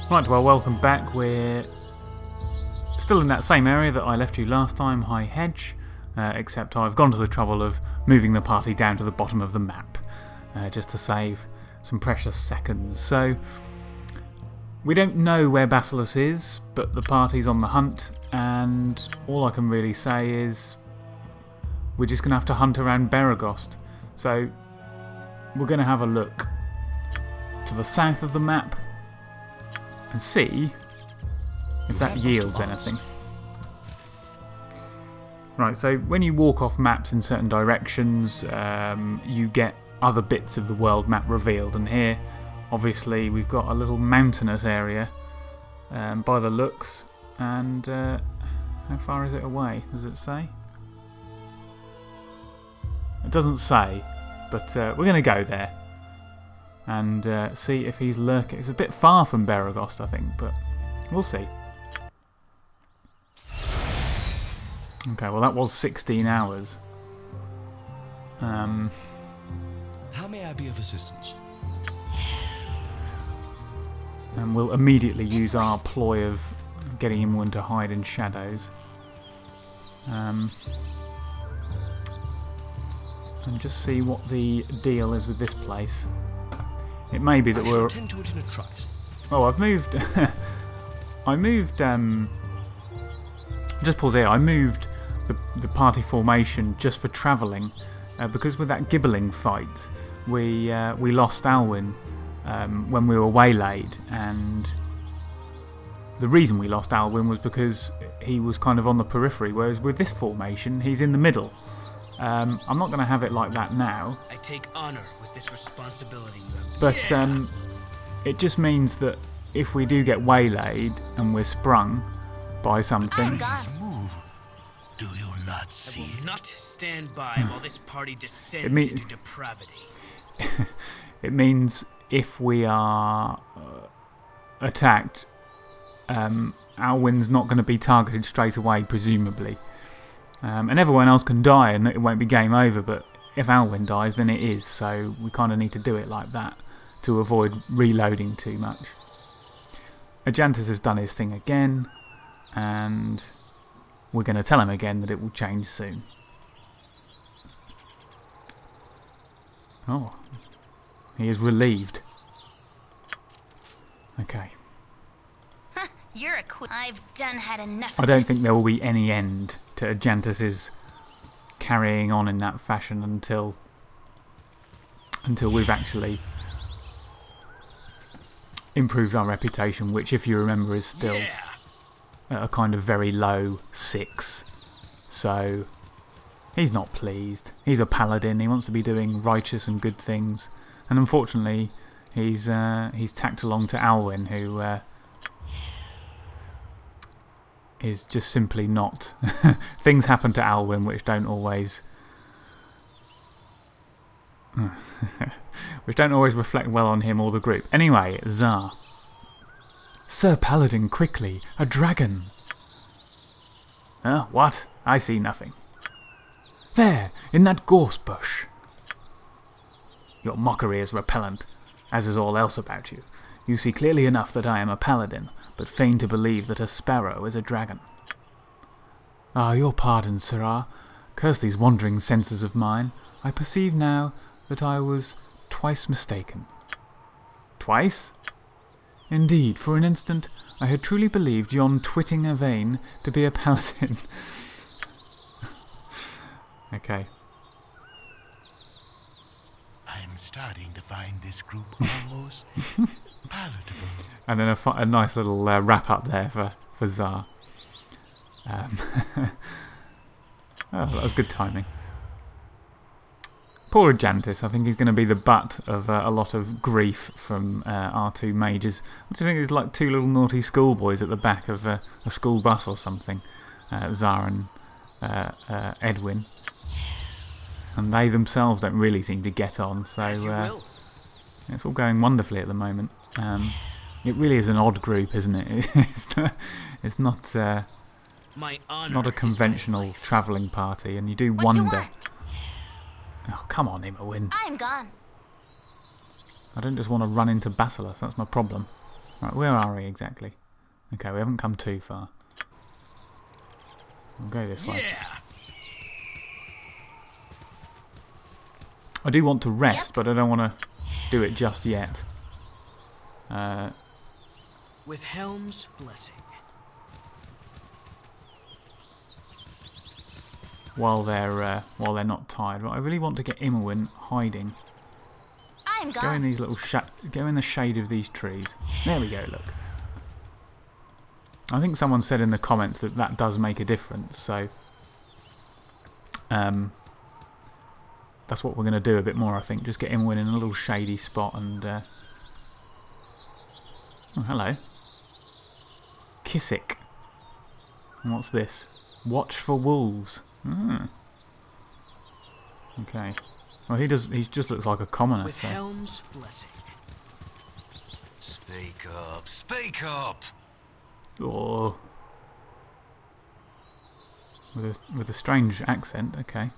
Right, well, welcome back. We're still in that same area that I left you last time, High Hedge, except I've gone to the trouble of moving the party down to the bottom of the map, just to save some precious seconds. So, we don't know where Bassilus is, but the party's on the hunt, and all I can really say is we're just going to have to hunt around Beregost. So, we're going to have a look to the south of the map and see if that yields anything. Right, so when you walk off maps in certain directions, you get other bits of the world map revealed. And here, obviously, we've got a little mountainous area by the looks. And how far is it away? Does it say? It doesn't say, but we're going to go there and see if he's lurking. It's a bit far from Beregost, I think, but we'll see. Okay, well that was 16 hours. How may I be of assistance? And we'll immediately use our ploy of getting him to hide in shadows. And just see what the deal is with this place. It may be that we're... Tend to it in a trice. Oh, I've moved... I moved... Just pause here. I moved the party formation just for travelling. Because with that gibbling fight, we lost Alwyn when we were waylaid. And the reason we lost Alwyn was because he was kind of on the periphery. Whereas with this formation, he's in the middle. I'm not going to have it like that now. I take honor with this responsibility. But it just means that if we do get waylaid and we're sprung by something... Do you not see? I will not stand by while this party descends into depravity. It means if we are attacked, Alwyn's not going to be targeted straight away, presumably. And everyone else can die and it won't be game over, but if Alwyn dies, then it is. So we kind of need to do it like that to avoid reloading too much. Ajantis has done his thing again, and we're going to tell him again that it will change soon. Oh, he is relieved. Okay. You're a I've done had enough. I don't think there will be any end to Ajantis's carrying on in that fashion until we've actually improved our reputation, which, if you remember, is still at a kind of very low 6. So he's not pleased. He's a paladin. He wants to be doing righteous and good things, and unfortunately, he's tacked along to Alwyn, who is just simply not. Things happen to Alwyn which don't always reflect well on him or the group. Anyway, Tsar. Sir Paladin, quickly, a dragon. What? I see nothing. There, in that gorse bush. Your mockery is repellent, as is all else about you. You see clearly enough that I am a paladin, but feign to believe that a sparrow is a dragon. Ah, your pardon, sirrah. Curse these wandering senses of mine. I perceive now that I was twice mistaken. Twice? Indeed, for an instant, I had truly believed yon twitting Yvain to be a paladin. Okay. I'm starting to find this group almost palatable. And then a nice little wrap up there for Tsar. Oh, that was good timing. Poor Ajantis. I think he's going to be the butt of a lot of grief from our two mages. I think there's like two little naughty schoolboys at the back of a school bus or something. Tsar and Edwin. And they themselves don't really seem to get on, so it's all going wonderfully at the moment. It really is an odd group, isn't it? It's not a conventional travelling party, and you do wonder. Oh, come on, Imowen. I'm gone. I don't just want to run into Bassilus, that's my problem. Right, where are we exactly? Okay, we haven't come too far. We'll go this way. Yeah. I do want to rest, but I don't want to do it just yet. With Helm's blessing. While they're not tired. But I really want to get Alwyn hiding. I'm Go in gone. these little go in the shade of these trees. There we go. Look. I think someone said in the comments that that does make a difference. So that's what we're going to do a bit more. I think just get Alwyn in a little shady spot and. Oh, hello. Kissick. And what's this? Watch for wolves. Okay. Well, he just looks like a commoner. With So. Helm's blessing. Speak up, speak up! Oh. With a strange accent. Okay.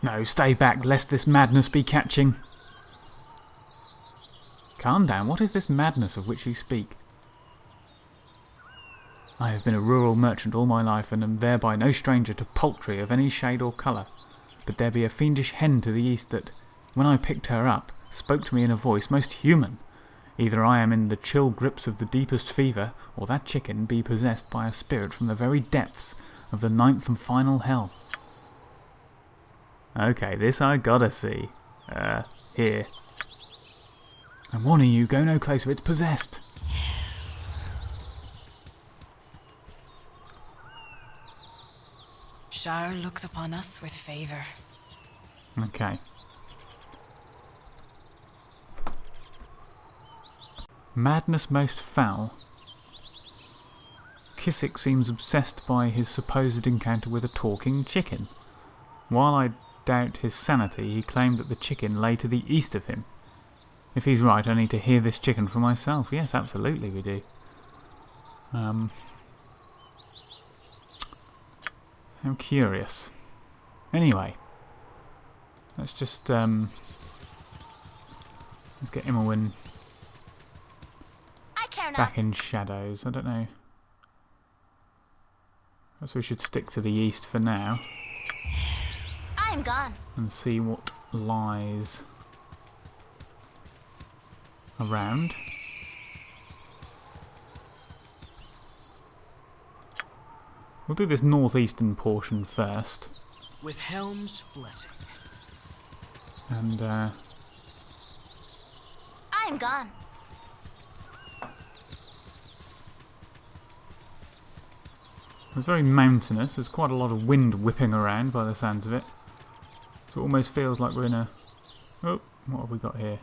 No, stay back, lest this madness be catching. Calm down. What is this madness of which you speak? I have been a rural merchant all my life, and am thereby no stranger to poultry of any shade or colour. But there be a fiendish hen to the east that, when I picked her up, spoke to me in a voice most human. Either I am in the chill grips of the deepest fever, or that chicken be possessed by a spirit from the very depths of the ninth and final hell. Okay, this I gotta see. Here. I'm warning you, go no closer, it's possessed. Shire looks upon us with favour. Okay. Madness most foul. Kissick seems obsessed by his supposed encounter with a talking chicken. While I doubt his sanity, he claimed that the chicken lay to the east of him. If he's right, I need to hear this chicken for myself. Yes, absolutely we do. How curious. Anyway, let's just let's get Alwyn I care not. back in shadows. I don't know. Perhaps we should stick to the east for now I'm gone. and see what lies around. We'll do this northeastern portion first, With Helm's blessing. and I'm gone. it's very mountainous. There's quite a lot of wind whipping around by the sounds of it. So it almost feels like we're in a... Oh, what have we got here?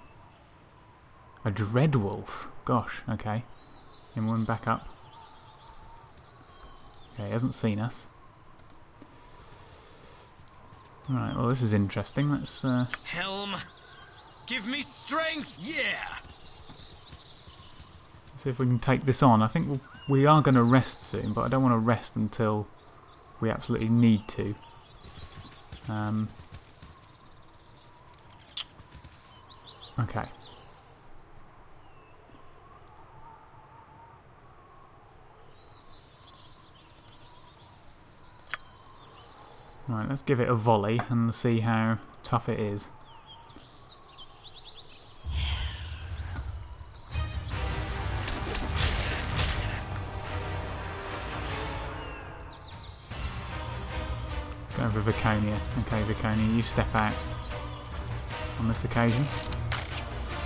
A dreadwolf. Gosh, okay. Alwyn back up. Okay, he hasn't seen us. Right, well this is interesting. Let's Helm, give me strength. Yeah. see if we can take this on. I think we are going to rest soon, but I don't want to rest until we absolutely need to. Okay. Right, let's give it a volley and see how tough it is. Go for Viconia. Okay, Viconia, you step out on this occasion.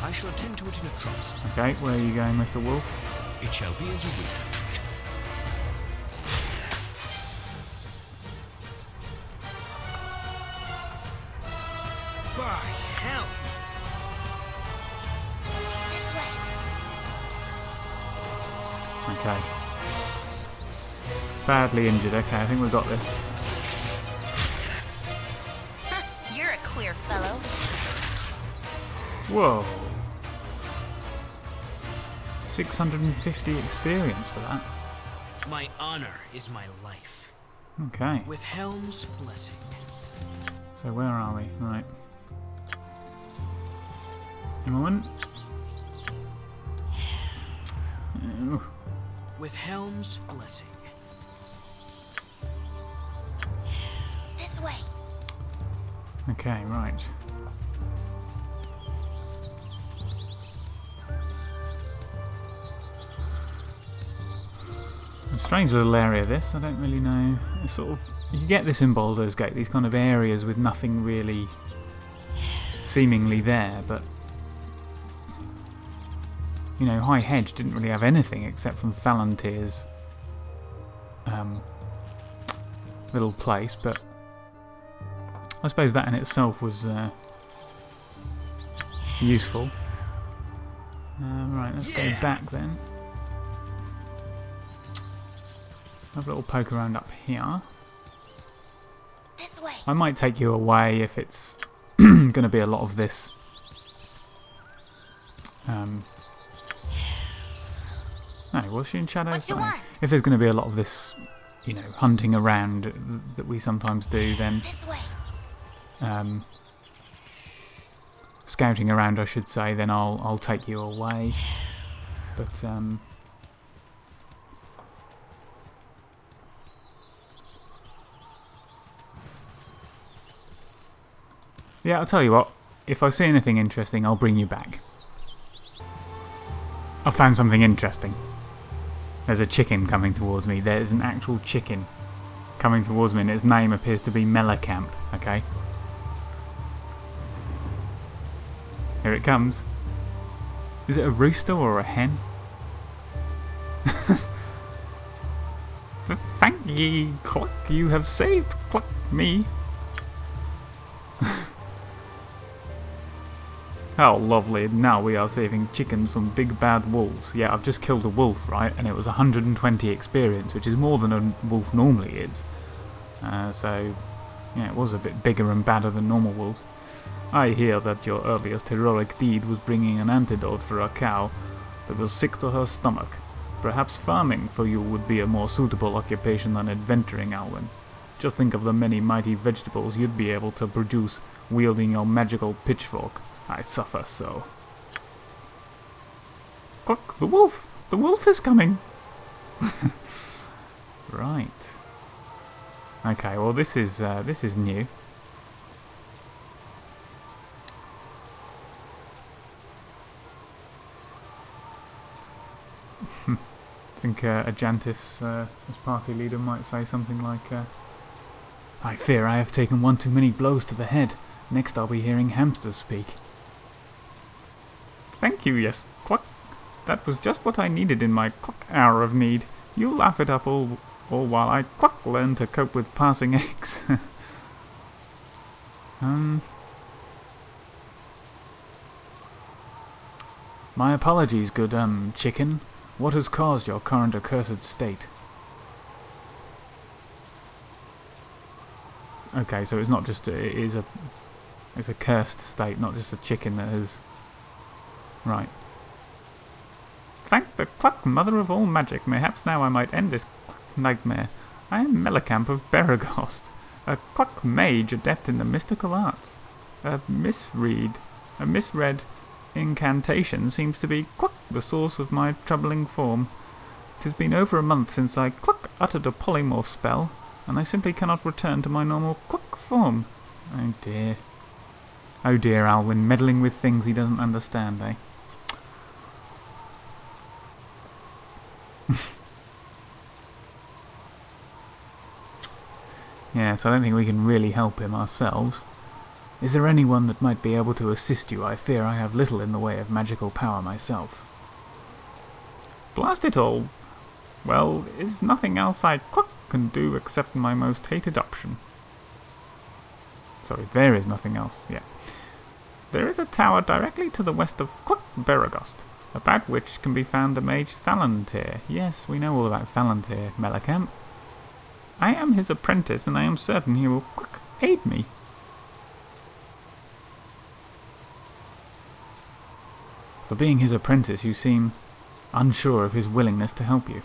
I shall attend to it in a trice. Okay, where are you going, Mr. Wolf? It shall be as you will. By hell. This way. Okay. Badly injured. Okay, I think we've got this. You're a queer fellow. Whoa. 650 experience for that. My honor is my life. Okay. With Helm's blessing. So where are we? Right. A moment. Oh. With Helm's blessing. This way. Okay, right. A strange little area this, I don't really know. It's sort of, you get this in Baldur's Gate, these kind of areas with nothing really seemingly there, but you know, High Hedge didn't really have anything except from Thalantir's little place, but I suppose that in itself was useful. Right, let's go back then. Have a little poke around up here. This way. I might take you away if it's going to be a lot of this. No, was she in shadows? What you want? If there's going to be a lot of this, you know, hunting around that we sometimes do, then This way. scouting around, I should say, then I'll take you away. But yeah, I'll tell you what. If I see anything interesting, I'll bring you back. I found something interesting. There's a chicken coming towards me. There's an actual chicken coming towards me, and its name appears to be Mellencamp. Okay. Here it comes. Is it a rooster or a hen? Thank ye, Cluck. You have saved Cluck me. How lovely. Now we are saving chickens from big bad wolves. Yeah, I've just killed a wolf, right? And it was 120 experience, which is more than a wolf normally is. So, yeah, it was a bit bigger and badder than normal wolves. I hear that your earliest heroic deed was bringing an antidote for a cow that was sick to her stomach. Perhaps farming for you would be a more suitable occupation than adventuring, Alwyn. Just think of the many mighty vegetables you'd be able to produce wielding your magical pitchfork. I suffer so. Look, the wolf! The wolf is coming! Right. Okay, well this is new. I think Ajantis, as party leader, might say something like, I fear I have taken one too many blows to the head. Next I'll be hearing hamsters speak. Thank you, yes, Cluck. That was just what I needed in my Cluck hour of need. You laugh it up all while I Cluck learn to cope with passing eggs. My apologies, good, chicken. What has caused your current accursed state? Okay, so it's not just it's a cursed state, not just a chicken that has... Right. Thank the Cluck, mother of all magic. Mayhaps now I might end this nightmare. I am Mellencamp of Beregost, a Cluck mage adept in the mystical arts. A misread incantation seems to be Cluck, the source of my troubling form. It has been over a month since I Cluck uttered a polymorph spell, and I simply cannot return to my normal Cluck form. Oh dear. Oh dear, Alwyn, meddling with things he doesn't understand, eh? Yes, I don't think we can really help him ourselves. Is there anyone that might be able to assist you? I fear I have little in the way of magical power myself. Blast it all! Well, is nothing else I Cluck can do except my most hated option. Sorry, there is nothing else, yeah. There is a tower directly to the west of Cluck Beregost, about which can be found the mage Thalantir. Yes, we know all about Thalantir, Mellencamp. I am his apprentice, and I am certain he will Cluck aid me. For being his apprentice, you seem unsure of his willingness to help you.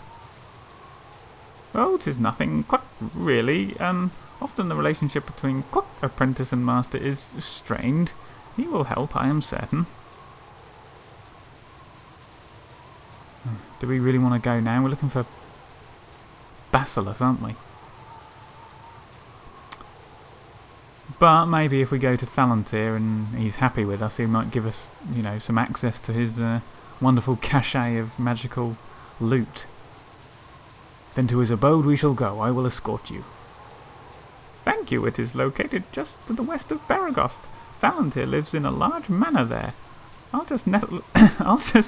Oh, 'tis nothing, Cluck, really. Often the relationship between Cluck, apprentice and master is strained. He will help, I am certain. Do we really want to go now? We're looking for Bassilus, aren't we? But maybe if we go to Thalantir and he's happy with us, he might give us, you know, some access to his wonderful cache of magical loot. Then to his abode we shall go. I will escort you. Thank you. It is located just to the west of Baragost. Thalantir lives in a large manor there. I'll just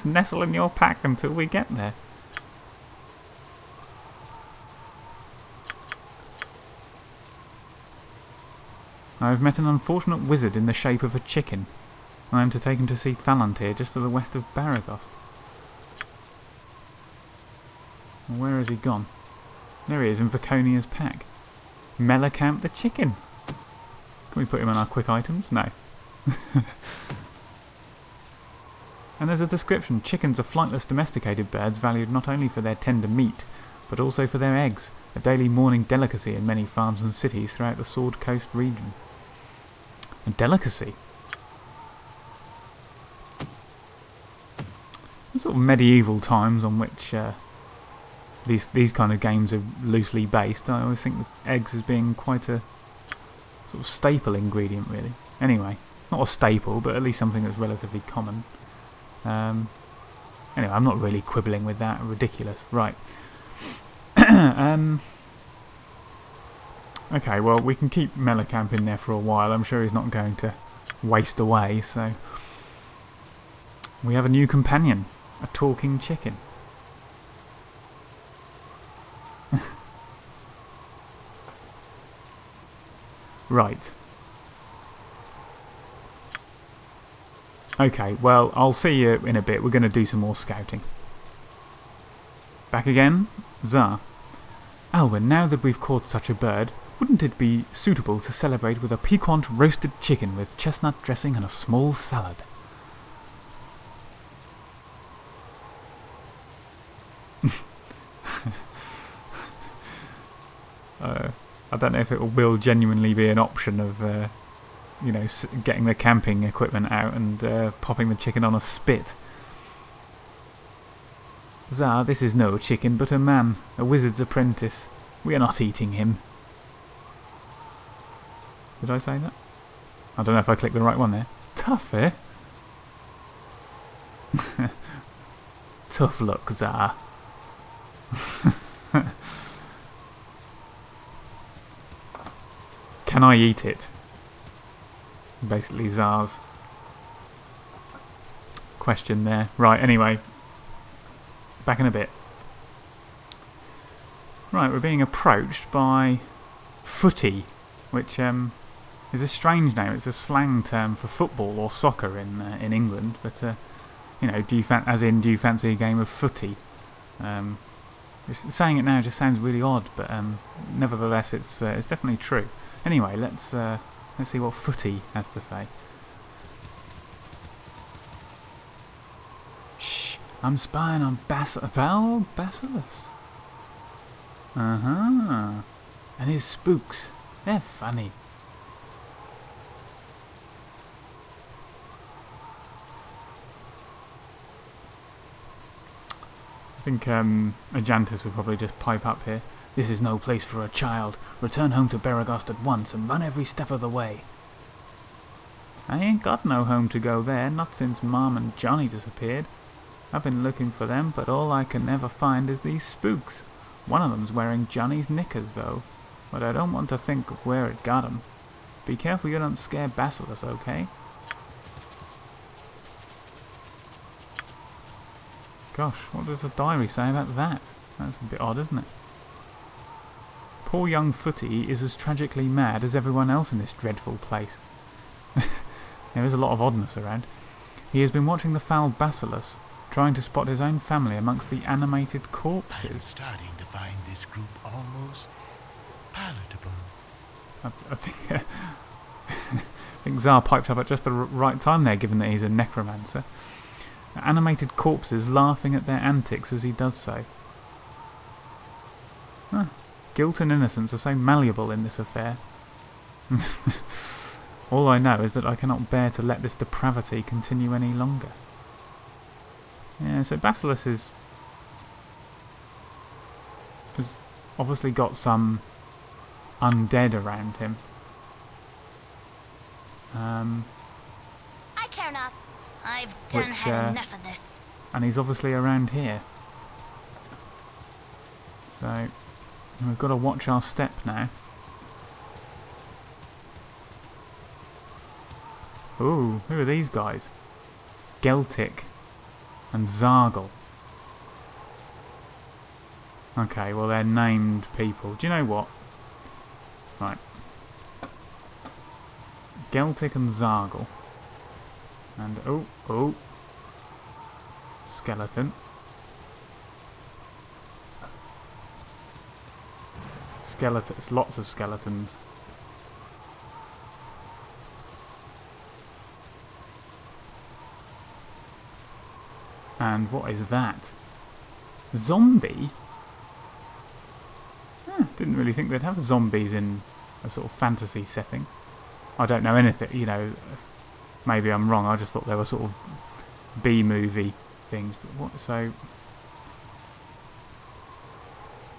nestle in your pack until we get there. I have met an unfortunate wizard in the shape of a chicken. I am to take him to see Thalantir just to the west of Baragost. Well, where has he gone? There he is in Viconia's pack. Mellencamp the chicken. Can we put him on our quick items? No. And there's a description. Chickens are flightless domesticated birds valued not only for their tender meat, but also for their eggs, a daily morning delicacy in many farms and cities throughout the Sword Coast region. A delicacy? The sort of medieval times on which these kind of games are loosely based. I always think of eggs as being quite a sort of staple ingredient, really. Anyway, not a staple, but at least something that's relatively common. Anyway, I'm not really quibbling with that. Ridiculous. Right. Okay, well, we can keep Mellencamp in there for a while. I'm sure he's not going to waste away, so... We have a new companion. A talking chicken. Right. Okay, well, I'll see you in a bit. We're going to do some more scouting. Back again? Zar. Alwyn, now that we've caught such a bird, wouldn't it be suitable to celebrate with a piquant roasted chicken with chestnut dressing and a small salad? I don't know if it will genuinely be an option of, you know, getting the camping equipment out and popping the chicken on a spit. Zar, this is no chicken, but a man, a wizard's apprentice. We are not eating him. Did I say that? I don't know if I clicked the right one there. Tough, eh? Tough luck, Zar. Can I eat it? Basically Zar's question there. Right, anyway. Back in a bit. Right, we're being approached by footy, which is a strange name. It's a slang term for football or soccer in England. But you know, do you fancy a game of footy? Saying it now just sounds really odd, but nevertheless, it's definitely true. Anyway, let's see what footy has to say. Shh, I'm spying on Bassilus. And his spooks. They're funny. I think Ajantis would probably just pipe up here. This is no place for a child. Return home to Baragost at once and run every step of the way. I ain't got no home to go there, not since Mom and Johnny disappeared. I've been looking for them, but all I can never find is these spooks. One of them's wearing Johnny's knickers, though, but I don't want to think of where it got 'em. Be careful you don't scare Bassilus, okay? Gosh, what does the diary say about that? That's a bit odd, isn't it? Poor young Footy is as tragically mad as everyone else in this dreadful place. There is a lot of oddness around. He has been watching the foul Bassilus, trying to spot his own family amongst the animated I'm corpses. starting to find this group almost palatable. I think Zar piped up at just the right time there, given that he's a necromancer. Animated corpses laughing at their antics as he does so. Huh. Guilt and innocence are so malleable in this affair. All I know is that I cannot bear to let this depravity continue any longer. Yeah, so Bassilus is obviously got some undead around him. I care not. I've done had enough of this. And he's obviously around here. So we've got to watch our step now. Ooh, who are these guys? Geltic and Zargle. Okay, well they're named people. Do you know what? Right. Geltic and Zargle. And oh. Skeleton. Skeletons, lots of skeletons. And what is that? Zombie? Didn't really think they'd have zombies in a sort of fantasy setting. I don't know anything, you know, maybe I'm wrong, I just thought they were sort of B-movie things. But what, so...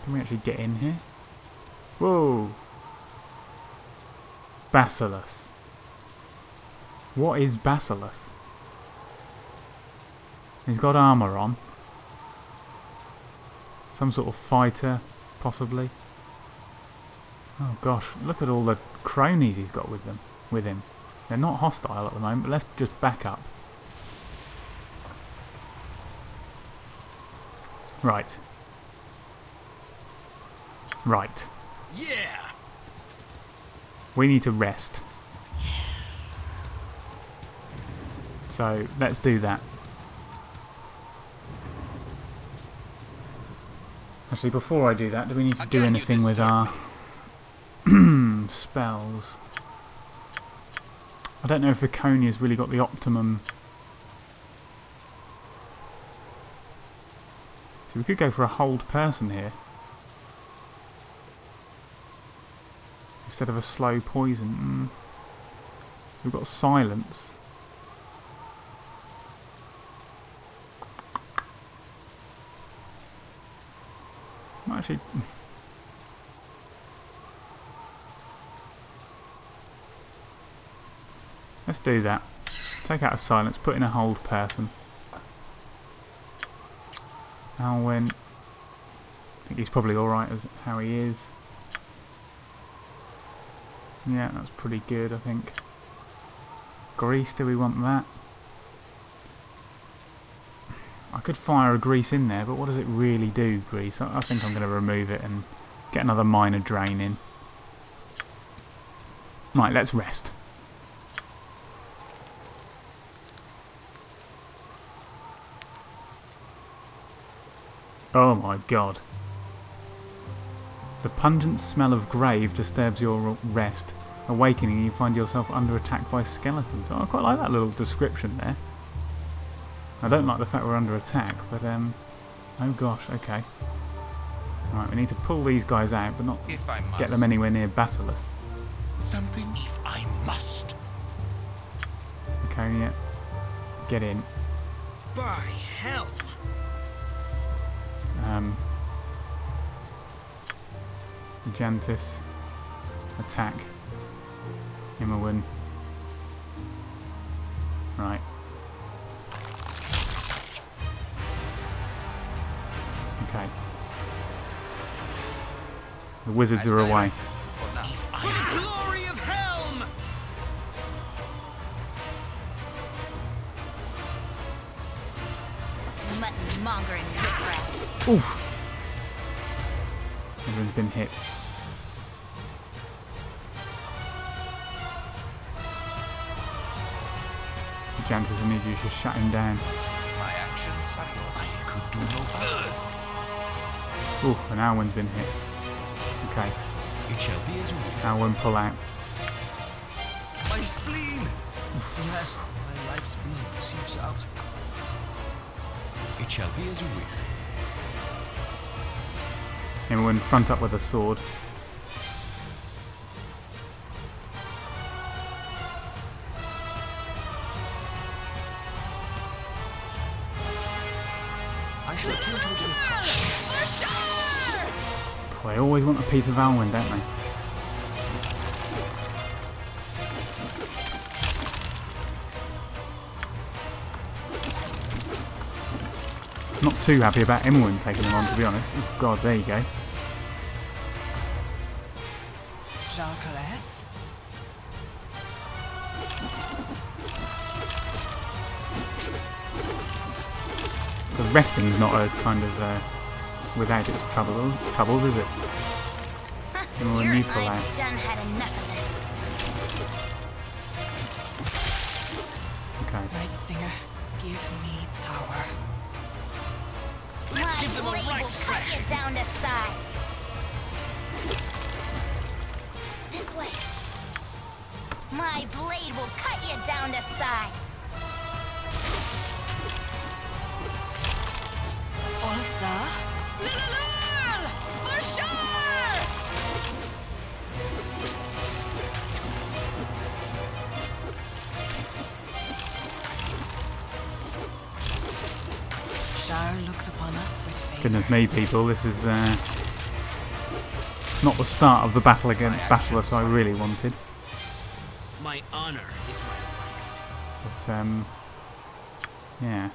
Can we actually get in here? Whoa! Bassilus. What is Bassilus? He's got armour on. Some sort of fighter, possibly. Oh gosh, look at all the cronies he's got with him. They're not hostile at the moment, but let's just back up. Right. Right. Yeah. We need to rest. So, let's do that. Actually, before I do that, do we need to do anything with our spells? I don't know if Viconia's really got the optimum. So we could go for a hold person here. Instead of a slow poison. We've got silence. Actually, let's do that. Take out a silence, put in a hold person. Alwyn, I think he's probably alright as how he is. Yeah, that's pretty good, I think. Grease, do we want that? I could fire a grease in there, but what does it really do, grease? I think I'm going to remove it and get another minor drain in. Right, let's rest. Oh my god. The pungent smell of grave disturbs your rest. Awakening, you find yourself under attack by skeletons. Oh, I quite like that little description there. I don't like the fact we're under attack, but oh gosh, okay. Right, we need to pull these guys out, but not get them anywhere near Bassilus. Something if I must. Okay, yeah. Get in. By hell. Jantis. Attack. Immerwin. Right. Okay. The wizards are away. For the glory of Helm! Mutton mongering riffraff. Oof! Everyone's been hit. Jantis, I need you to shut him down. My actions are yours. I could do no better. Ooh, and Alwyn's been hit. Okay. It shall be as you wish. Alwyn, pull out. My spleen! Yes, my life's spleen seeps out. It shall be as you wish. Immerwin, front up with a sword. I shall attend to it in a trice. They always want a piece of Alwyn, don't they? Not too happy about Alwyn taking them on, to be honest. Oh, God, there you go. The resting's not a kind of without its troubles, is it? When you pull out. I've done had enough of this. Okay. Night Singer, give me power. Let's My give them a blade right will cut thrashing. you down to size. This way. My blade will cut you down to size. Olsa. For sure! Shar looks upon us with favor. Goodness me, people, this is not the start of the battle against Bassilus I really wanted. My honor is my life. But, yeah.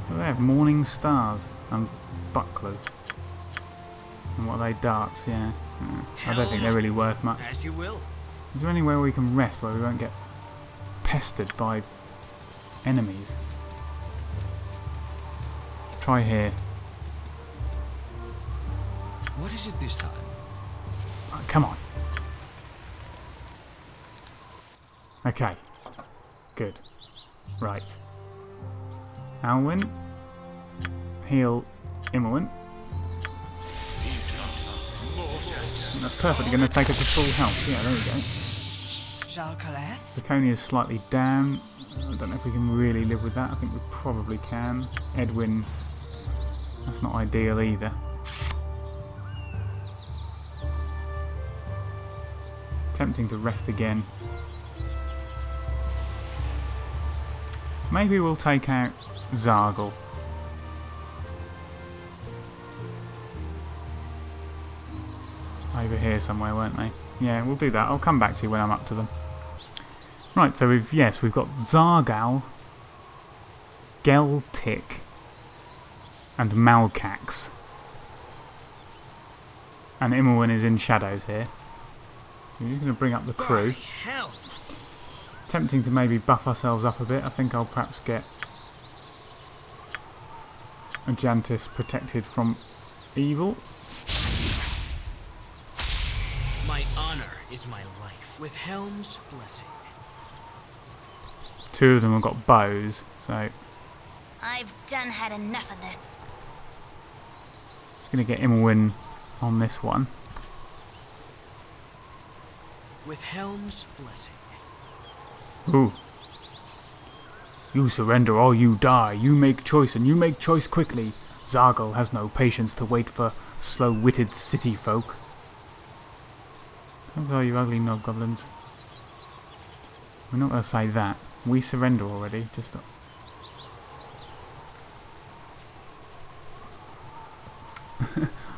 Well, they have morning stars and bucklers. And what are they? Darts, yeah. I don't think they're really worth much. As you will. Is there anywhere we can rest where we won't get pestered by enemies? Try here. What is it this time? Oh, come on. Okay. Good. Right. Alwyn. Heal Imowen. That's perfectly going to take us to full health. Yeah, there we go. Jalcales. Laconia is slightly down. I don't know if we can really live with that. I think we probably can. Edwin, that's not ideal either. Tempting to rest again. Maybe we'll take out Zargle. Over here somewhere, weren't they? Yeah, we'll do that. I'll come back to you when I'm up to them. Right, so we've got Zargal, Geltic, and Malcax. And Imowen is in shadows here. We're just going to bring up the crew. Hell. Tempting to maybe buff ourselves up a bit. I think I'll perhaps get Ajantis protected from evil. My honor is my life. With Helm's blessing. Two of them have got bows, so I've done had enough of this. just going to get Imowen on this one. With Helm's blessing. Ooh. You surrender or you die. You make choice, and you make choice quickly. Zargle has no patience to wait for slow-witted city folk. Those are you ugly goblins. We're not going to say that. We surrender already. Just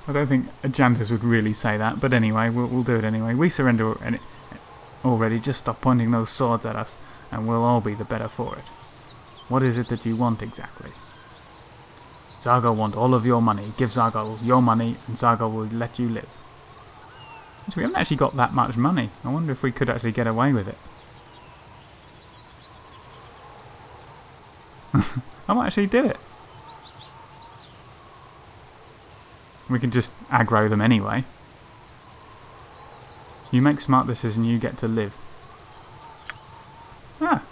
I don't think Ajantis would really say that, but anyway, we'll do it anyway. We surrender already. Just stop pointing those swords at us, and we'll all be the better for it. What is it that you want exactly? Zargle want all of your money. Give Zargle your money, and Zargle will let you live. We haven't actually got that much money. I wonder if we could actually get away with it. I might actually do it. We can just aggro them anyway. You make smart decisions, you get to live. Ah.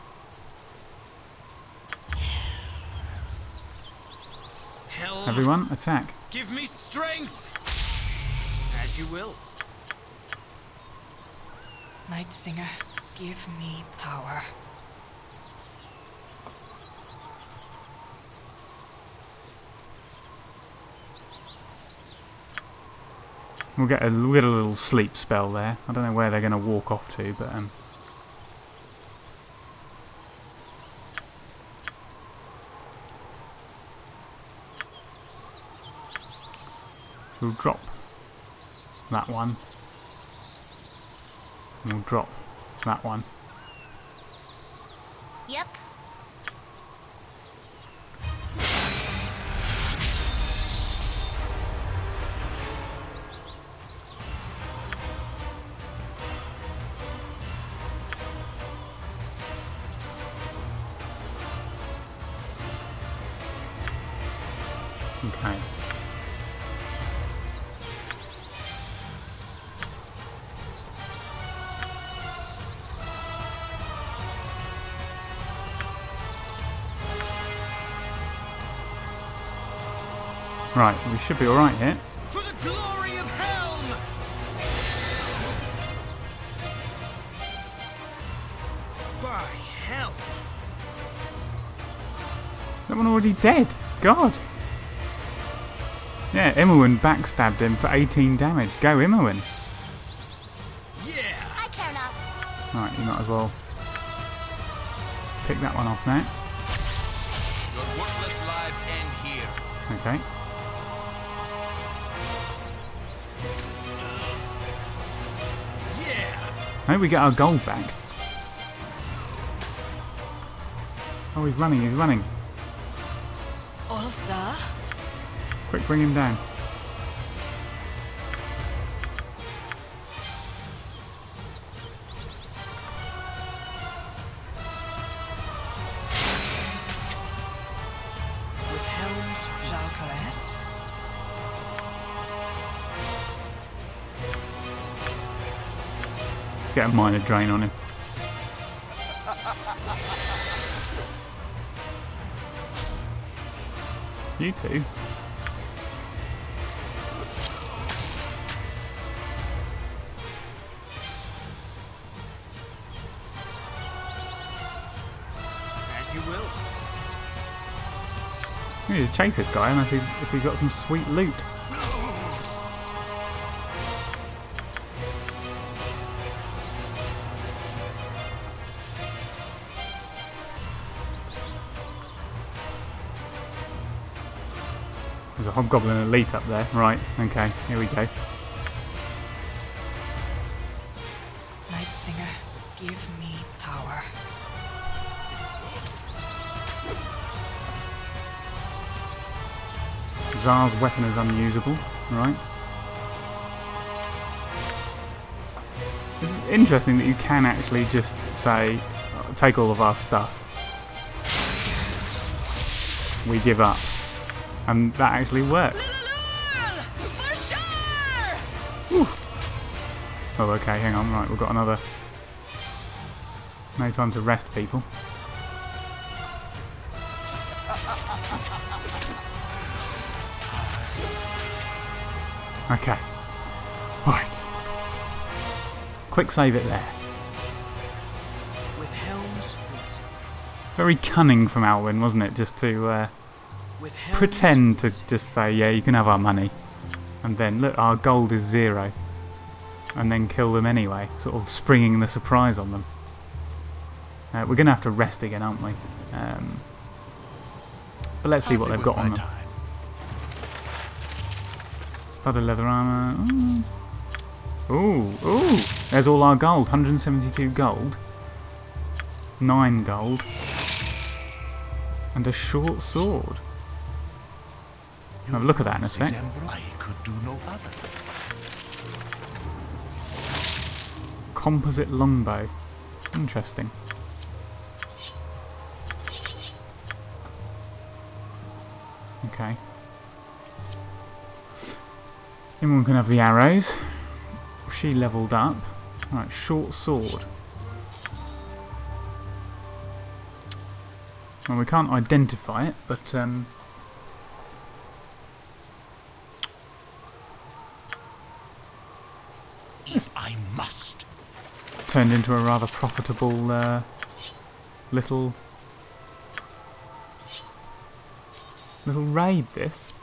Helm. Everyone, attack. Give me strength. As you will. Night Singer, give me power. We'll get a little sleep spell there. I don't know where they're going to walk off to, but We'll drop that one. And we'll drop that one. Yep. Okay. Right, we should be alright here. For the glory of Helm! By hell! That one already dead. God. Yeah, Imowen backstabbed him for 18 damage. Go, Imowen. Yeah! I care not. Right, you might as well pick that one off now. Your worthless lives end here. Okay. Yeah! Maybe we get our gold back. Oh, he's running, he's running. Ulza? Quick, bring him down. With Helm's Jalcares? Let's get a minor drain on him. You two. as you will. We need to chase this guy unless if he's got some sweet loot. There's a hobgoblin elite up there. Right, okay, here we go. Night Singer, give me power. Zar's weapon is unusable. Right. It's interesting that you can actually just say, take all of our stuff. We give up. And that actually works. Whew. Oh, okay, hang on. Right, we've got another. No time to rest, people. Okay. Right. Quick save it there. With Helm's blessing. Very cunning from Alwyn, wasn't it? Just to With Helm's pretend to blessing. just say, yeah, you can have our money. And then, look, our gold is 0. And then kill them anyway. Sort of springing the surprise on them. We're going to have to rest again, aren't we? But let's see what they've got on them. Studded leather armour. Ooh, ooh! There's all our gold. 172 gold. 9 gold. And a short sword. Have a look at that in a sec. I could do no other. Composite longbow. Interesting. Okay. Anyone can have the arrows. She leveled up. Right, short sword. Well, we can't identify it, but If I must. turned into a rather profitable little raid. This.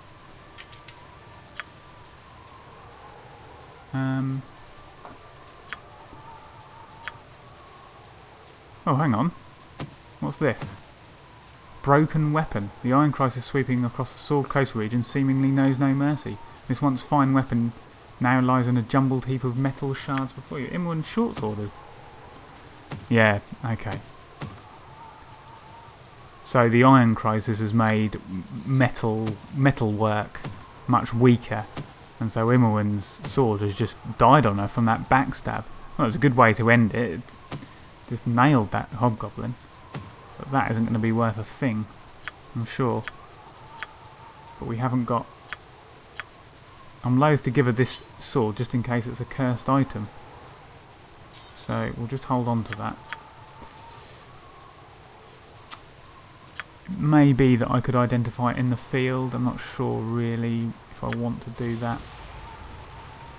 Oh, hang on. What's this? Broken weapon. The Iron Crisis sweeping across the Sword Coast region seemingly knows no mercy. This once fine weapon now lies in a jumbled heap of metal shards before you. Imoen's short sword. Yeah, okay. So the Iron Crisis has made metal work much weaker, and so Imoen's sword has just died on her from that backstab. Well, it was a good way to end it. It just nailed that hobgoblin. But that isn't going to be worth a thing, I'm sure. But we haven't got... I'm loath to give her this sword just in case it's a cursed item. So we'll just hold on to that. It may be that I could identify it in the field. I'm not sure really if I want to do that.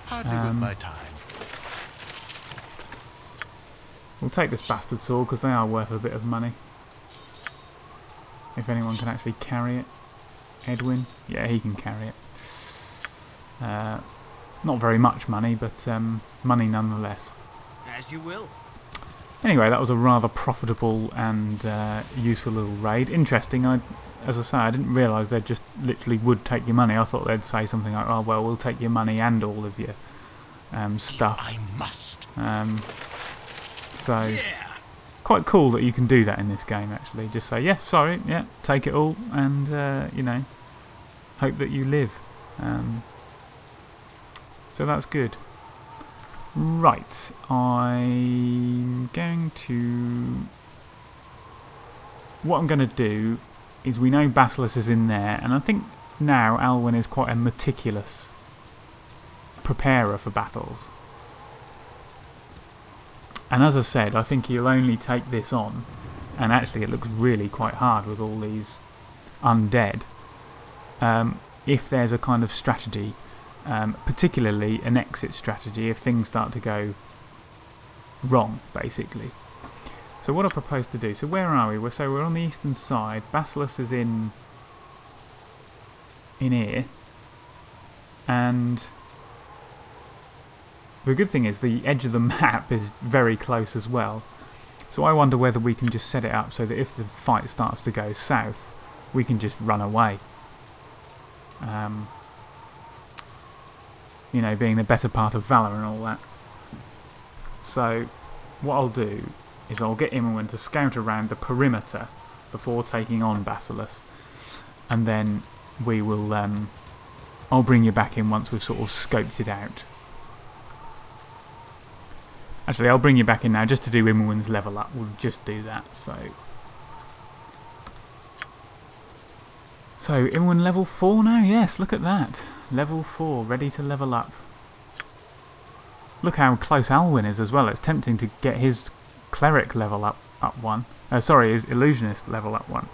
Hardly worth my time. We'll take this bastard sword because they are worth a bit of money. If anyone can actually carry it. Edwin? Yeah, he can carry it. Not very much money, but money nonetheless. As you will. Anyway, that was a rather profitable and useful little raid. Interesting. As I say, I didn't realise they just literally would take your money. I thought they'd say something like, "Oh well, we'll take your money and all of your stuff." I must. So Yeah. quite cool that you can do that in this game. Actually, just say, "Yeah, sorry, yeah, take it all," and you know, hope that you live. So that's good. Right, I'm going to... What I'm going to do is, we know Bassilus is in there, and I think now Alwyn is quite a meticulous preparer for battles. And as I said, I think he'll only take this on, and actually it looks really quite hard with all these undead, if there's a kind of strategy. Particularly an exit strategy if things start to go wrong, basically. So what I propose to do, so where are we? We're on the eastern side. Bassilus is in here, and the good thing is the edge of the map is very close as well. So I wonder whether we can just set it up so that if the fight starts to go south, we can just run away. You know, being the better part of valour and all that. So, what I'll do is I'll get Imoen to scout around the perimeter before taking on Bassilus, and then we will. I'll bring you back in once we've sort of scoped it out. Actually, I'll bring you back in now just to do Imoen's level up. We'll just do that. So Imoen level 4 now. Yes, look at that. Level 4, ready to level up. Look how close Alwyn is as well. It's tempting to get his cleric level up one. Sorry, his illusionist level up one.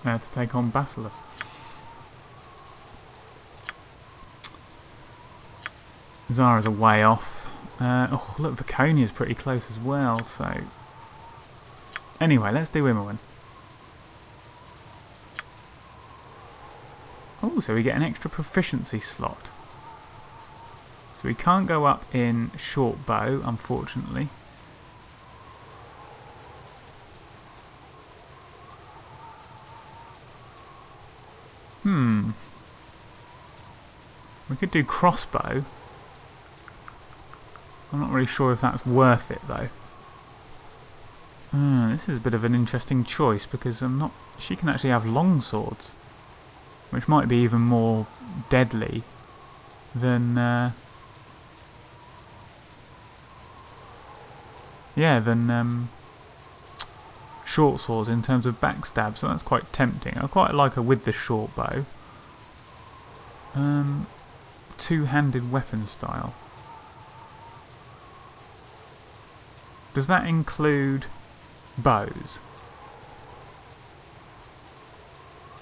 To take on Bassilus. Zara's a way off. Oh, look, Viconia's pretty close as well. So anyway, let's do Imoen. Oh, so we get an extra proficiency slot. So we can't go up in short bow, unfortunately. We could do crossbow. I'm not really sure if that's worth it though. This is a bit of an interesting choice because she can actually have long swords, which might be even more deadly than short swords in terms of backstab. So that's quite tempting. I quite like her with the short bow. Two-handed weapon style. Does that include bows?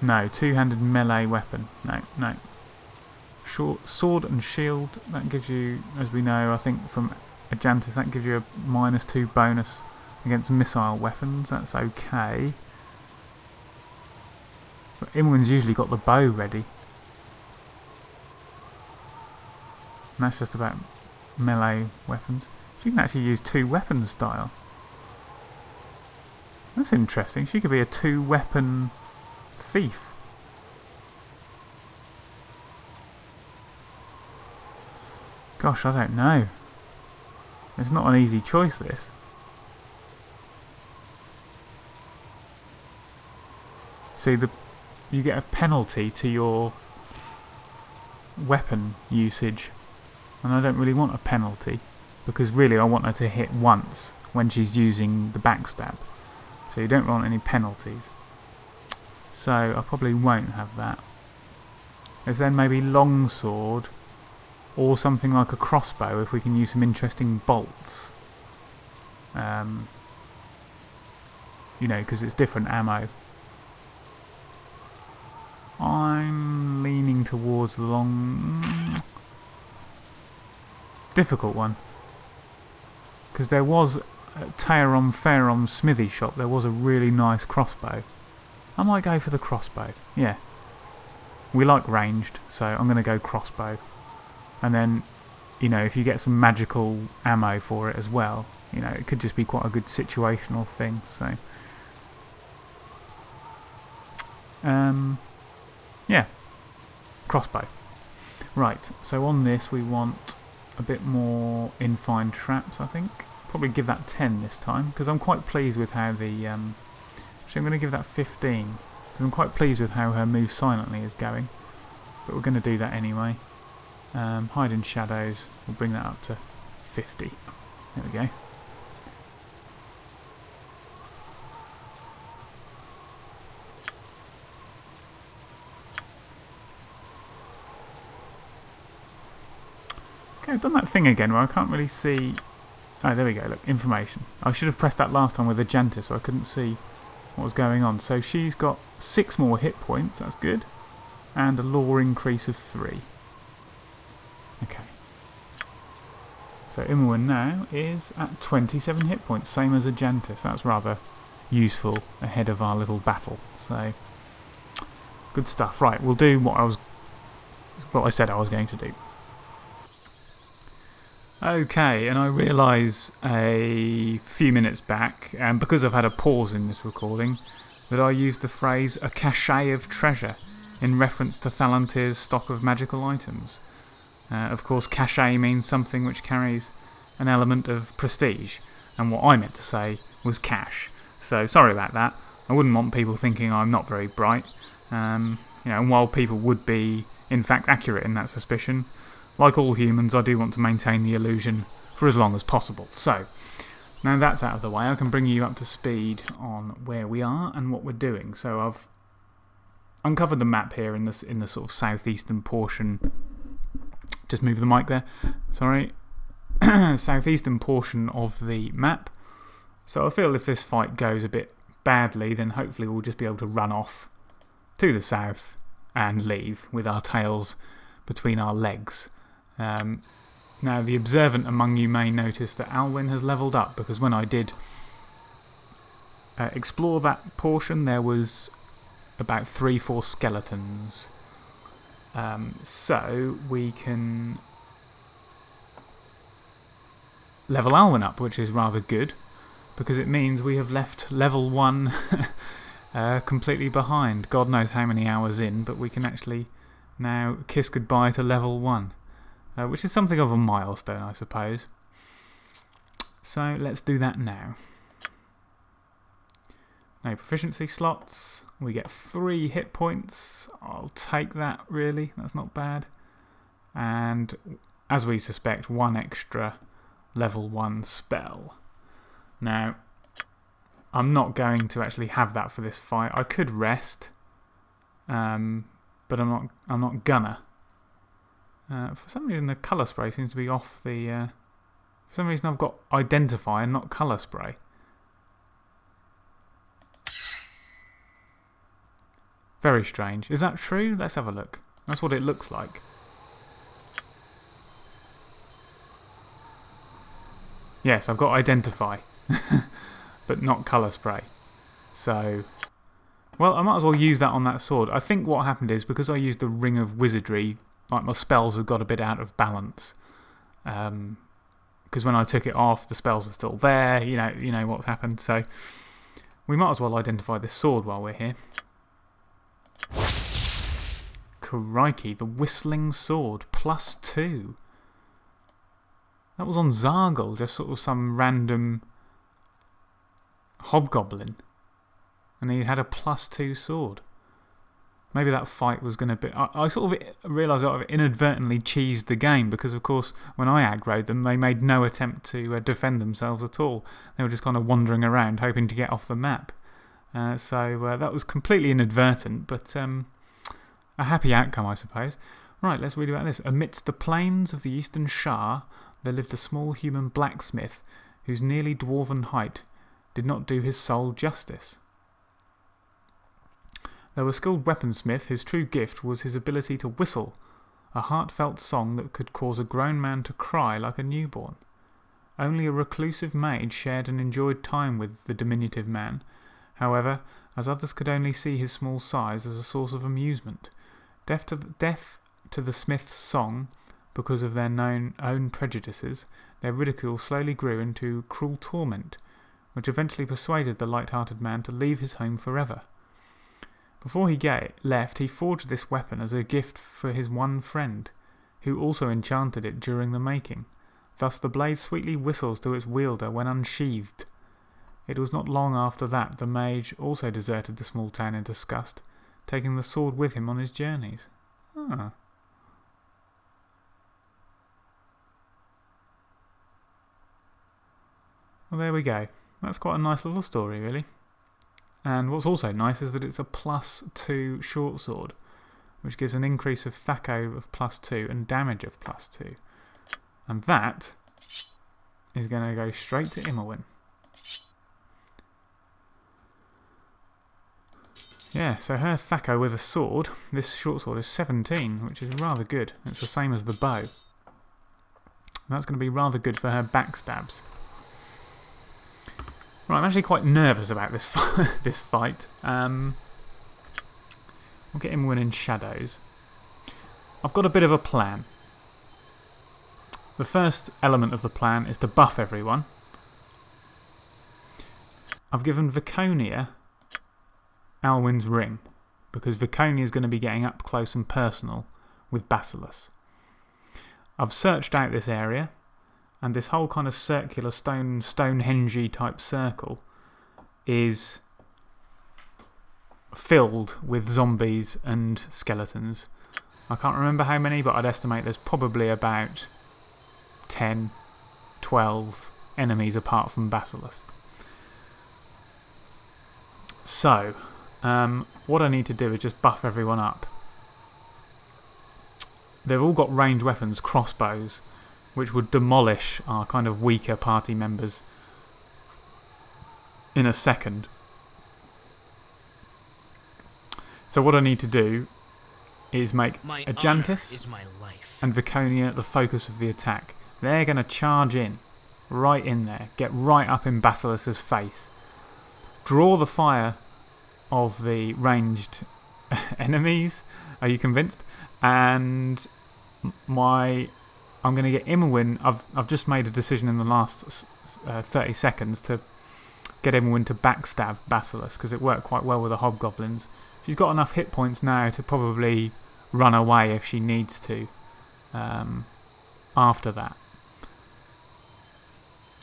No, two-handed melee weapon. No. Short sword and shield. That gives you, as we know, I think from Ajantis, that gives you a -2 bonus against missile weapons. That's okay. But Imoen's usually got the bow ready. And that's just about melee weapons. She can actually use 2 weapon style. That's interesting. She could be a 2-weapon thief. Gosh, I don't know. It's not an easy choice, this. See, you get a penalty to your weapon usage, and I don't really want a penalty, because really I want her to hit once when she's using the backstab. So you don't want any penalties. So I probably won't have that. There's then maybe longsword, or something like a crossbow if we can use some interesting bolts. You know, because it's different ammo. I'm leaning towards the long... difficult one. Because there was at Taeron Fairom's smithy shop, there was a really nice crossbow. I might go for the crossbow, yeah. We like ranged, so I'm going to go crossbow. And then, you know, if you get some magical ammo for it as well, you know, it could just be quite a good situational thing, so... yeah. Crossbow. Right, so on this we want a bit more infine traps, I think. Probably give that 10 this time, because I'm quite pleased with how the... actually, I'm going to give that 15, because I'm quite pleased with how her move silently is going. But we're going to do that anyway. Hide in shadows, we'll bring that up to 50. There we go. Okay, I've done that thing again where I can't really see... Oh, there we go, look, information. I should have pressed that last time with Agenta so I couldn't see what was going on. So she's got 6 more hit points, that's good. And a lore increase of 3. Okay. So Imoen now is at 27 hit points, same as Agenta, so that's rather useful ahead of our little battle. So, good stuff. Right, we'll do what I said I was going to do. Okay, and I realise a few minutes back, and because I've had a pause in this recording, that I used the phrase a cachet of treasure in reference to Thalantir's stock of magical items. Of course, cachet means something which carries an element of prestige, and what I meant to say was cash. So sorry about that. I wouldn't want people thinking I'm not very bright. You know, and while people would be, in fact, accurate in that suspicion, like all humans, I do want to maintain the illusion for as long as possible. So, now that's out of the way, I can bring you up to speed on where we are and what we're doing. So I've uncovered the map here in the sort of southeastern portion. Just move the mic there. Sorry. Southeastern portion of the map. So I feel if this fight goes a bit badly, then hopefully we'll just be able to run off to the south and leave with our tails between our legs. Now, the observant among you may notice that Alwyn has levelled up, because when I did explore that portion, there was about 3-4 skeletons. So we can level Alwyn up, which is rather good, because it means we have left level 1 completely behind. God knows how many hours in, but we can actually now kiss goodbye to level 1. Which is something of a milestone, I suppose. So let's do that now. No proficiency slots. We get 3 hit points. I'll take that, really. That's not bad. And as we suspect, 1 extra level 1 spell. Now, I'm not going to actually have that for this fight. I could rest, but I'm not gonna. For some reason the colour spray seems to be off the... for some reason I've got Identify and not colour spray. Very strange. Is that true? Let's have a look. That's what it looks like. Yes, I've got Identify, but not colour spray. So... well, I might as well use that on that sword. I think what happened is, because I used the Ring of Wizardry, like my spells have got a bit out of balance. Because when I took it off, the spells were still there. You know what's happened. So we might as well identify this sword while we're here. Crikey, the Whistling Sword, +2. That was on Zargle, just sort of some random hobgoblin. And he had a +2 sword. Maybe that fight was going to be... I sort of realised I inadvertently cheesed the game because, of course, when I aggroed them, they made no attempt to defend themselves at all. They were just kind of wandering around, hoping to get off the map. So that was completely inadvertent, but a happy outcome, I suppose. Right, let's read about this. Amidst the plains of the Eastern Shah, there lived a small human blacksmith whose nearly dwarven height did not do his soul justice. Though a skilled weaponsmith, his true gift was his ability to whistle, a heartfelt song that could cause a grown man to cry like a newborn. Only a reclusive mage shared and enjoyed time with the diminutive man, however, as others could only see his small size as a source of amusement. Deaf to the smith's song, because of their own prejudices, their ridicule slowly grew into cruel torment, which eventually persuaded the light-hearted man to leave his home forever. Before he left, he forged this weapon as a gift for his one friend, who also enchanted it during the making. Thus the blade sweetly whistles to its wielder when unsheathed. It was not long after that the mage also deserted the small town in disgust, taking the sword with him on his journeys. Ah. Well, there we go. That's quite a nice little story, really. And what's also nice is that it's a +2 short sword, which gives an increase of Thaco of +2 and damage of +2. And that is going to go straight to Alwyn. Yeah, so her Thaco with a sword, this short sword is 17, which is rather good. It's the same as the bow. And that's going to be rather good for her backstabs. Right, I'm actually quite nervous about this this fight. We'll get Alwyn in shadows. I've got a bit of a plan. The first element of the plan is to buff everyone. I've given Viconia Alwyn's ring, because Viconia is going to be getting up close and personal with Bassilus. I've searched out this area, and this whole kind of circular Stonehenge type circle is filled with zombies and skeletons. I can't remember how many, but I'd estimate there's probably about 10, 12 enemies apart from Bassilus. So, what I need to do is just buff everyone up. They've all got ranged weapons, crossbows, which would demolish our kind of weaker party members in a second. So what I need to do is make Ajantis and Viconia the focus of the attack. They're going to charge in, right in there, get right up in Bassilus's face, draw the fire of the ranged enemies. Are you convinced? And I'm going to get Alwyn. I've just made a decision in the last 30 seconds to get Alwyn to backstab Bassilus, because it worked quite well with the hobgoblins. She's got enough hit points now to probably run away if she needs to after that.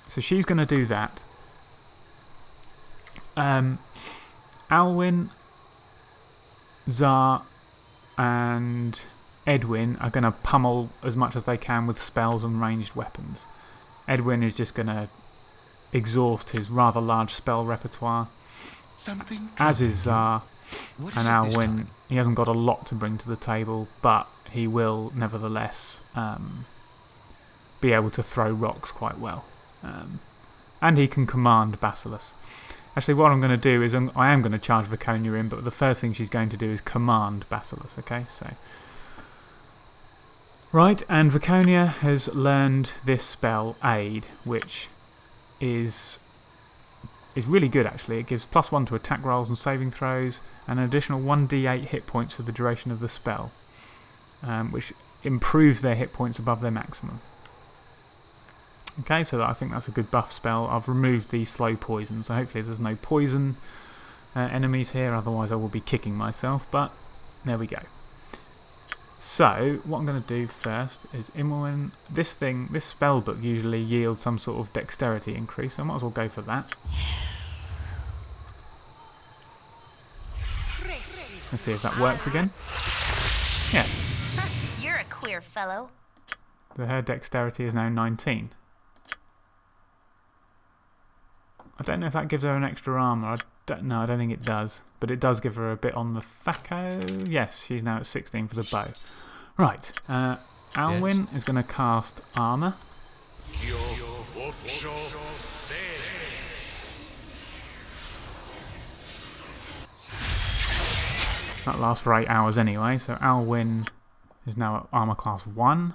So she's going to do that. Alwyn, Zar and Edwin are going to pummel as much as they can with spells and ranged weapons. Edwin is just going to exhaust his rather large spell repertoire, as is Zar. And Alwyn, he hasn't got a lot to bring to the table, but he will nevertheless be able to throw rocks quite well. And he can command Bassilus. Actually, what I'm going to do is I am going to charge Viconia in, but the first thing she's going to do is command Bassilus, okay? So, right, and Viconia has learned this spell, Aid, which is really good, actually. It gives +1 to attack rolls and saving throws, and an additional 1d8 hit points for the duration of the spell, which improves their hit points above their maximum. Okay, so I think that's a good buff spell. I've removed the slow poison, so hopefully there's no poison enemies here, otherwise I will be kicking myself, but there we go. So, what I'm going to do first is this spell book usually yields some sort of dexterity increase, so I might as well go for that. Let's see if that works again. Yes. You're a queer fellow. So her dexterity is now 19. I don't know if that gives her an extra armour. I don't think it does. But it does give her a bit on the thaco. Yes, she's now at 16 for the bow. Right. Alwyn is going to cast armour. That lasts for 8 hours anyway. So Alwyn is now at armour class 1.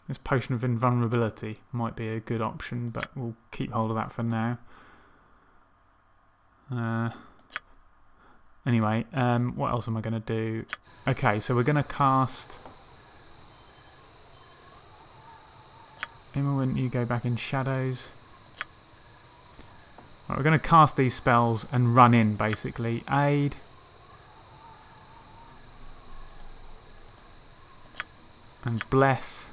This potion of invulnerability might be a good option, but we'll keep hold of that for now. Anyway, what else am I going to do? Okay, so we're going to cast... Emma, wouldn't you go back in shadows? Right, we're going to cast these spells and run in, basically. Aid. And bless.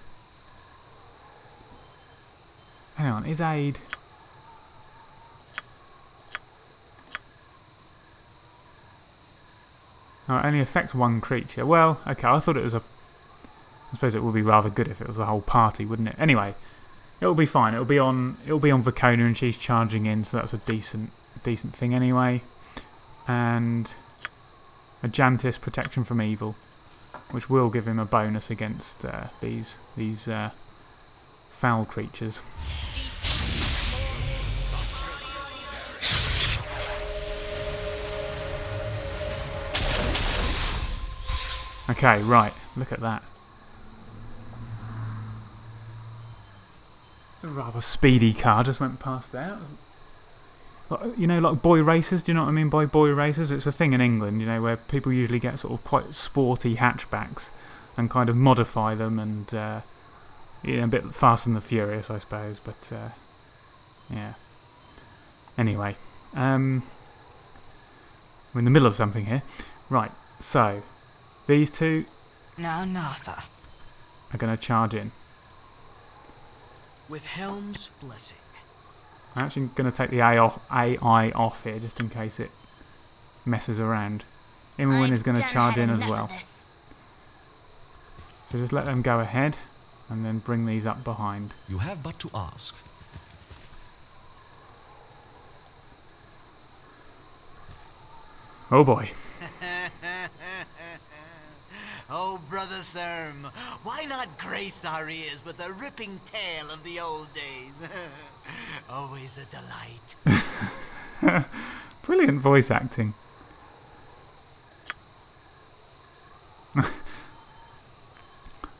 Hang on, is aid... Oh, it only affects one creature. Well, okay, I thought it was a... I suppose it would be rather good if it was the whole party, wouldn't it? Anyway, it'll be fine. It'll be on Vicona and she's charging in, so that's a decent thing anyway. And a Jantis, protection from evil, which will give him a bonus against these foul creatures. Okay, right, look at that. It's a rather speedy car, just went past there. You know, like boy racers, do you know what I mean by boy racers? It's a thing in England, you know, where people usually get sort of quite sporty hatchbacks and kind of modify them and, a bit Fast and the Furious, I suppose, but, yeah. Anyway, we're in the middle of something here. Right, so... These two Now, Nartha. are going to charge in. With Helm's blessing. I'm actually going to take the AI off here just in case it messes around. Imowen is going to charge in as well. So just let them go ahead and then bring these up behind. You have but to ask. Oh boy. Oh, Brother Therm, why not grace our ears with a ripping tale of the old days? Always a delight. Brilliant voice acting.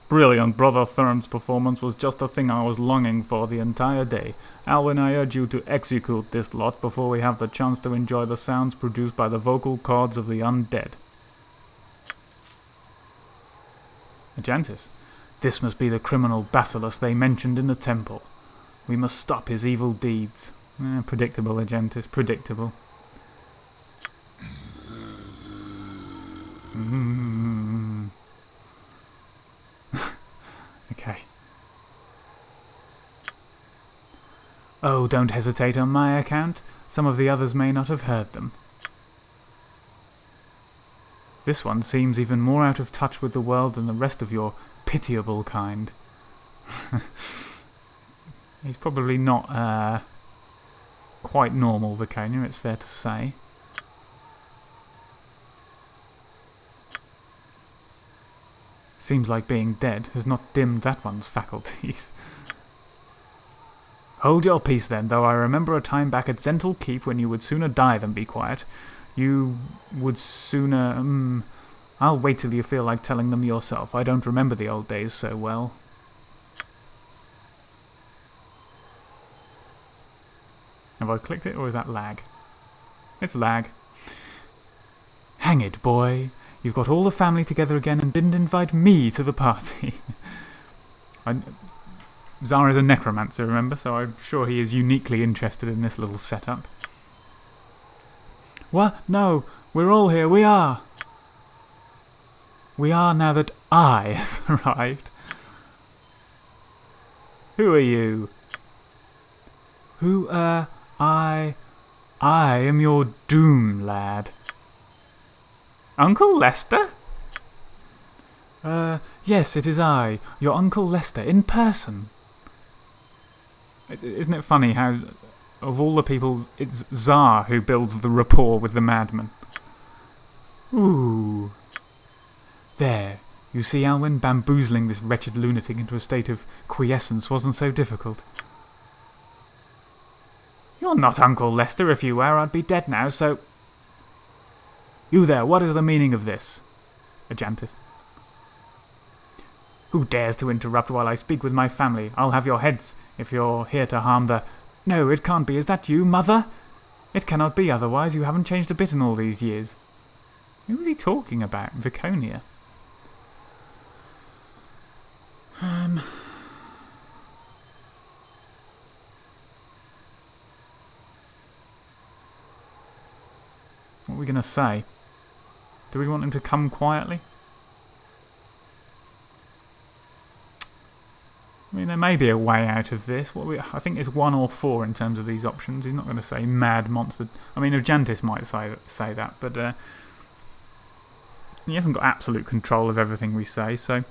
Brilliant. Brother Therm's performance was just the thing I was longing for the entire day. Alwyn, I urge you to execute this lot before we have the chance to enjoy the sounds produced by the vocal cords of the undead. Ajantis. This must be the criminal Bassilus they mentioned in the temple. We must stop his evil deeds. Predictable, Ajantis, predictable. Okay. Oh, don't hesitate on my account. Some of the others may not have heard them. This one seems even more out of touch with the world than the rest of your pitiable kind. He's probably not quite normal, Vicona, it's fair to say. Seems like being dead has not dimmed that one's faculties. Hold your peace then, though I remember a time back at Zental Keep when you would sooner die than be quiet. You would sooner... I'll wait till you feel like telling them yourself. I don't remember the old days so well. Have I clicked it, or is that lag? It's lag. Hang it, boy. You've got all the family together again and didn't invite me to the party. Zara's a necromancer, remember, so I'm sure he is uniquely interested in this little setup. What? No, we're all here, we are! we are now that I have arrived. Who are you? I am your doom, lad. Uncle Lester? Yes, it is I, your Uncle Lester, in person. Isn't it funny how, of all the people, it's Tsar who builds the rapport with the madman? Ooh. There, you see, Alwyn, bamboozling this wretched lunatic into a state of quiescence wasn't so difficult. You're not Uncle Lester. If you were, I'd be dead now, so... You there, what is the meaning of this? Ajantis. Who dares to interrupt while I speak with my family? I'll have your heads if you're here to harm the... No, it can't be. Is that you, Mother? It cannot be otherwise. You haven't changed a bit in all these years. Who was he talking about? Viconia. What are we going to say? Do we want him to come quietly? I mean, there may be a way out of this. I think it's 1 or 4 in terms of these options. He's not going to say mad monster. I mean, Ajantis might say that, but he hasn't got absolute control of everything we say, so...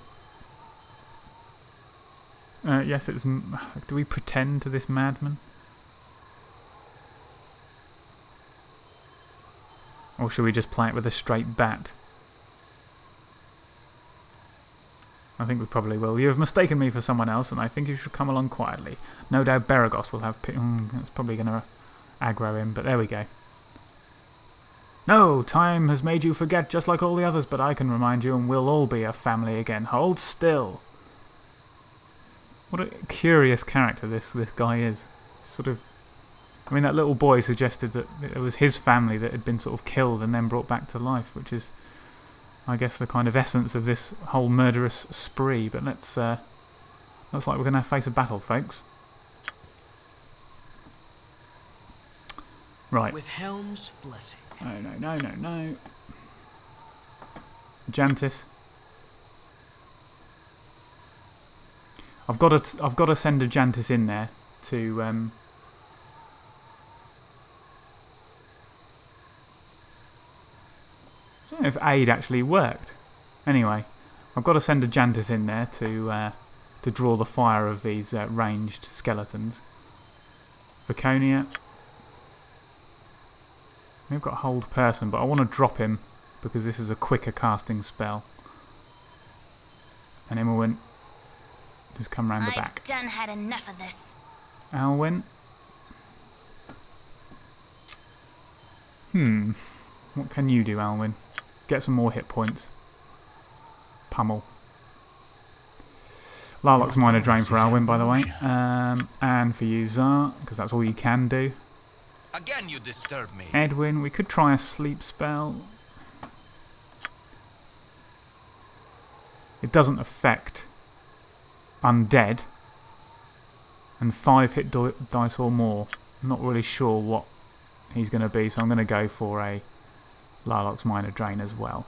yes, it's... Do we pretend to this madman? Or should we just play it with a straight bat? I think we probably will. You have mistaken me for someone else, and I think you should come along quietly. No doubt Beragos will have... that's probably going to aggro him, but there we go. No, time has made you forget just like all the others, but I can remind you, and we'll all be a family again. Hold still. What a curious character this guy is. Sort of... I mean, that little boy suggested that it was his family that had been sort of killed and then brought back to life, which is, I guess, the kind of essence of this whole murderous spree. But let's, looks like we're going to face a battle, folks. Right. With Helm's blessing. No. Jantis. I've got to send a Jantis in there to I don't know if aid actually worked. Anyway, I've got to send a Jantis in there to draw the fire of these ranged skeletons. Viconia. We've got hold person, but I want to drop him because this is a quicker casting spell. And Immerwin, just come round the back. I've done had enough of this. Alwyn. What can you do, Alwyn? Get some more hit points. Pummel. Larlock's minor drain for Alwyn, by the way. And for you, Tsar, because that's all you can do. Again, you disturb me. Edwin, we could try a sleep spell. It doesn't affect undead. And 5 hit dice or more. I'm not really sure what he's going to be, so I'm going to go for a Larlock's minor drain as well.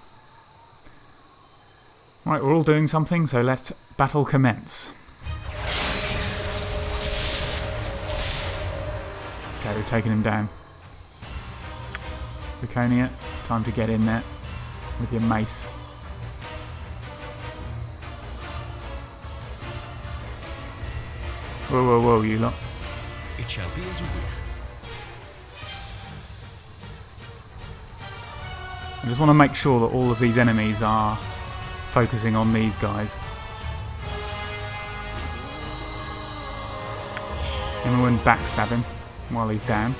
Right, we're all doing something, so let battle commence. Okay, we've taken him down. Viconia, time to get in there with your mace. Whoa, you lot. It shall be as you wish. I just want to make sure that all of these enemies are focusing on these guys. Everyone backstab him while he's down.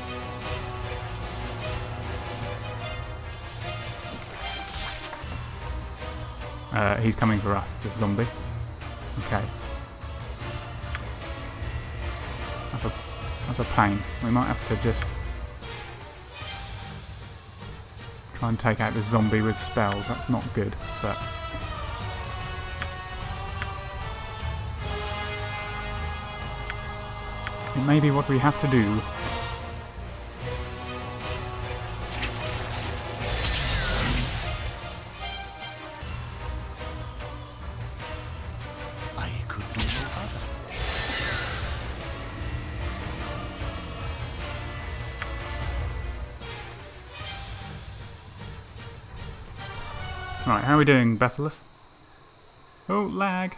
He's coming for us, this zombie. Okay. That's a pain. We might have to just try and take out this zombie with spells. That's not good, but it may be what we have to do. Right, how are we doing, Bassilus? Oh, lag.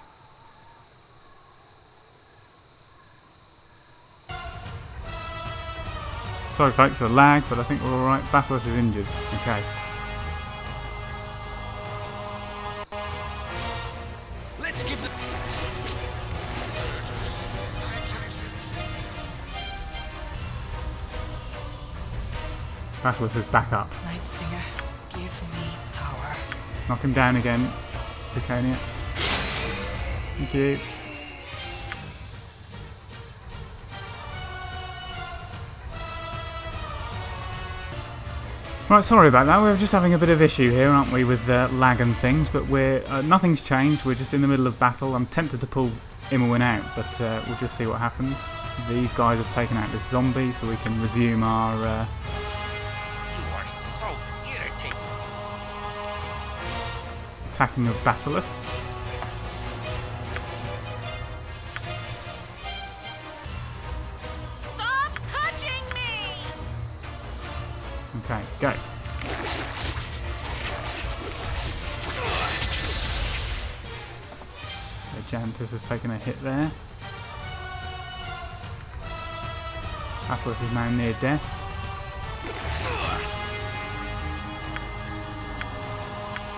Sorry folks, the lag, but I think we're alright. Bassilus is injured. Okay. Let's give the... Bassilus is back up. Night Singer, give me power. Knock him down again, Draconia. Thank you. Right, sorry about that. We're just having a bit of issue here, aren't we, with lag and things, but we're nothing's changed. We're just in the middle of battle. I'm tempted to pull Alwyn out, but we'll just see what happens. These guys have taken out this zombie, so we can resume our... You are so irritating. attacking of Bassilus. Stop touching me! Okay, go. Okay, Jantus has taken a hit there. Bassilus is now near death.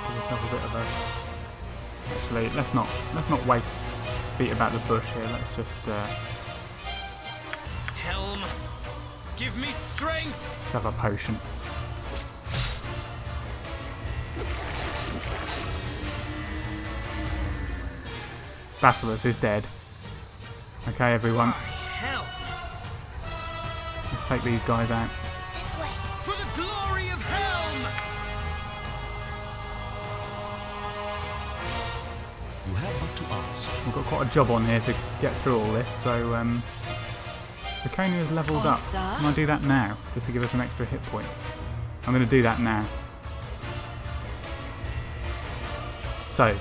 Give yourself a bit of a... Actually, let's not waste beat about the bush here. Let's just Helm, give me strength! have a potion. Bassilus is dead. Okay, everyone. Helm, Let's take these guys out. This way. for the glory of Helm! You have but to ask. We've got quite a job on here to get through all this, so Draconia is levelled up. Can I do that now, just to give us some extra hit points? I'm going to do that now. So,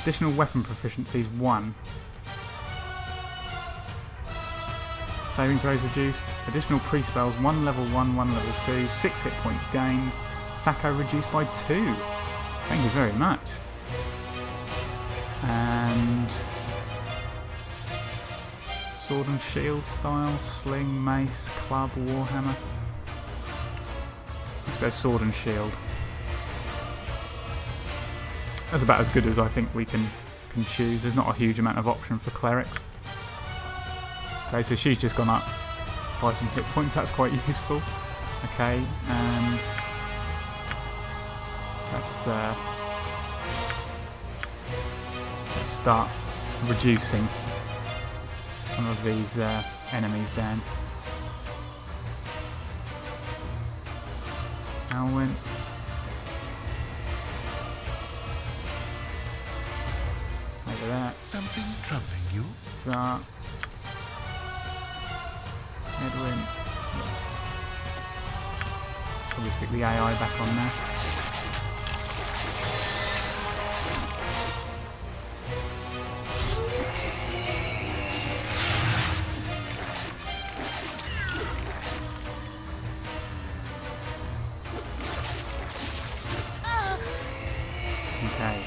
additional weapon proficiencies 1. Saving throws reduced. Additional pre-spells 1 level 1, 1 level 2. 6 hit points gained. Thaco reduced by 2. Thank you very much. And sword and shield style, sling, mace, club, warhammer. Let's go sword and shield. That's about as good as I think we can choose. There's not a huge amount of option for clerics. Okay, so she's just gone up by some hit points. That's quite useful. Okay, and let's start reducing some of these enemies down. Alwyn. Over there. Something troubling you? Zart. Edwin. Yeah. Probably stick the AI back on there. Okay.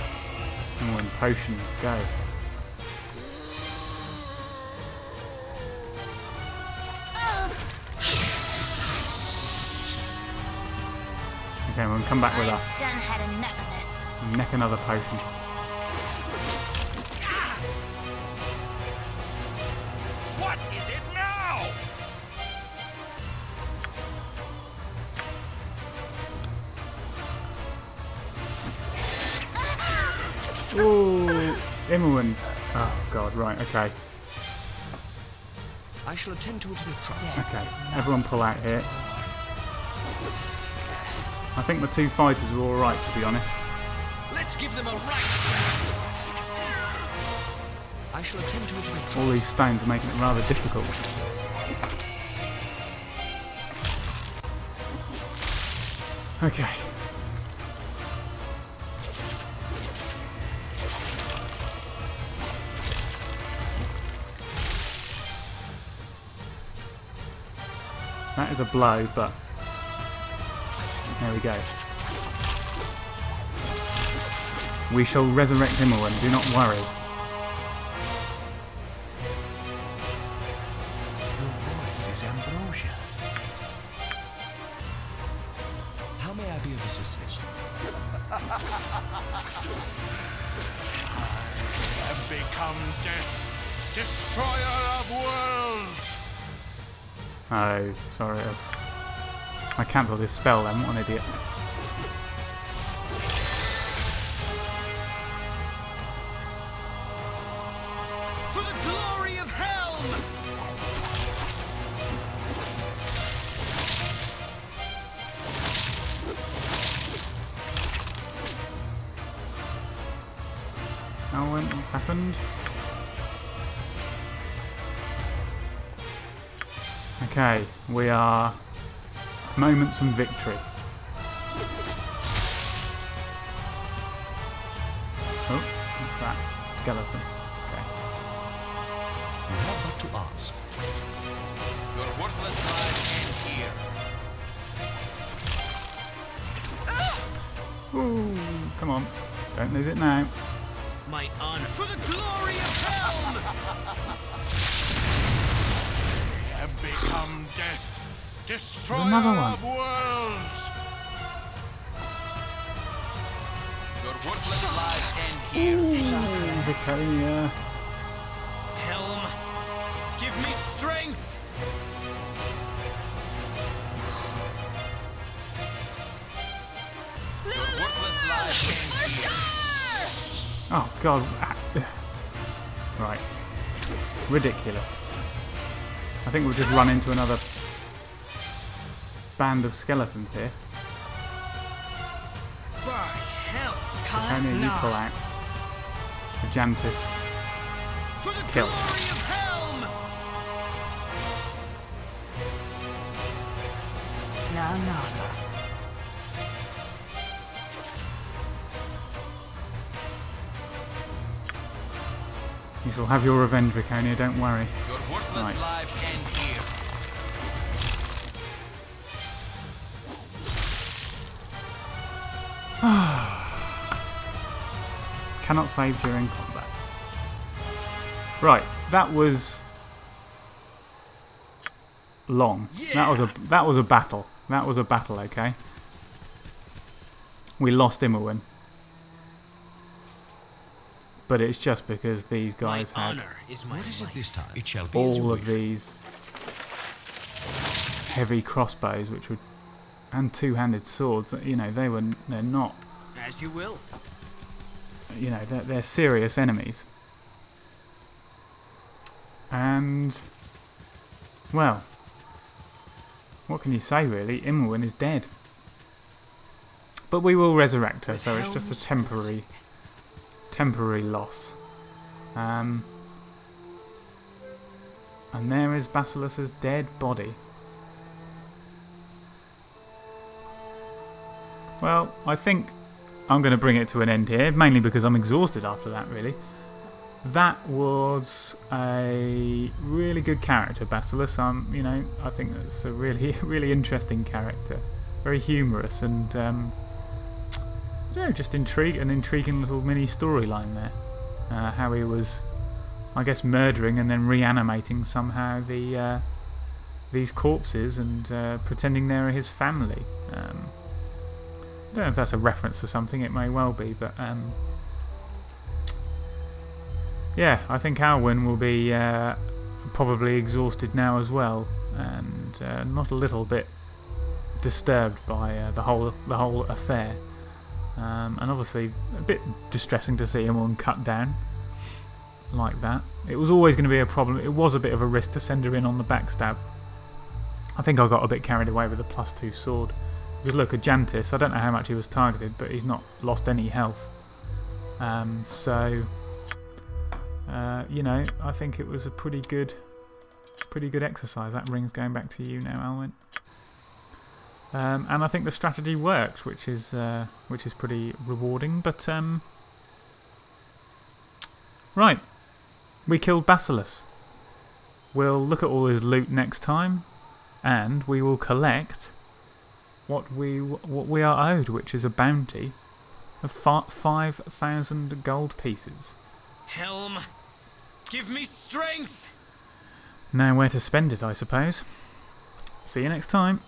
And potion, go. Okay, we'll come back with us. I've done had enough of this. And neck another potion. What is it now? Ooh, Alwyn. Oh god, right, okay. I shall attend to it in a trice. Okay, everyone pull out here. I think the two fighters are alright, to be honest. Let's give them a right. I shall attend to it in a trice. All these stones are making it rather difficult. Okay. That is a blow, but there we go. We shall resurrect Imowen, do not worry. Your voice is ambrosia. How may I be of assistance? Have become death, destroyer of worlds. Oh, sorry. I cancelled his spell then, what an idiot. For the glory of Helm! Alwyn, what's happened? Okay, we are moments from victory. Oh, what's that? Skeleton. Okay. You have but to ask. Your worthless lives end here. Ooh, come on. Don't lose it now. My honor. For the glory of Helm! Have become death, destroyer another one. of worlds. Your worthless lives end here. Viconia. Helm, give me strength! Your worthless lives end here. Oh, God. Right. Ridiculous. I think we've just run into another band of skeletons here. By hell! Viconia, you pull out. The Jantis. For the Kill. glory of Helm! Nanatha. You shall have your revenge, Viconia, don't worry. Your worthless Right. lives end here. Cannot save during combat. Right, that was long. That was a battle. That was a battle, okay? We lost Imowen. But it's just because these guys My had honor is my What is it life. this time? It shall be as you all wish. of these heavy crossbows, which were, and two-handed swords. You know, they're not. As you will. You know, they're serious enemies. And well, what can you say really? Imowen is dead. But we will resurrect her, so it's just a temporary loss. And there is Bassilus's dead body. Well, I think I'm going to bring it to an end here, mainly because I'm exhausted after that, really. That was a really good character, Bassilus. You know, I think that's a really, really interesting character. Very humorous and, just an intriguing little mini storyline there. How he was, I guess, murdering and then reanimating somehow these corpses and pretending they're his family. I don't know if that's a reference to something, it may well be, but yeah, I think Alwyn will be probably exhausted now as well, and not a little bit disturbed by the whole affair, and obviously a bit distressing to see him all cut down like that. It was always going to be a problem. It was a bit of a risk to send her in on the backstab. I think I got a bit carried away with the +2 sword. Because look, a Jantis, I don't know how much he was targeted, but he's not lost any health. You know, I think it was a pretty good exercise. That ring's going back to you now, Alwyn. And I think the strategy worked, which is pretty rewarding. But right, we killed Bassilus. We'll look at all his loot next time, and we will collect what we are owed, which is a bounty of 5,000 gold pieces. Helm, give me strength! Now where to spend it, I suppose. See you next time.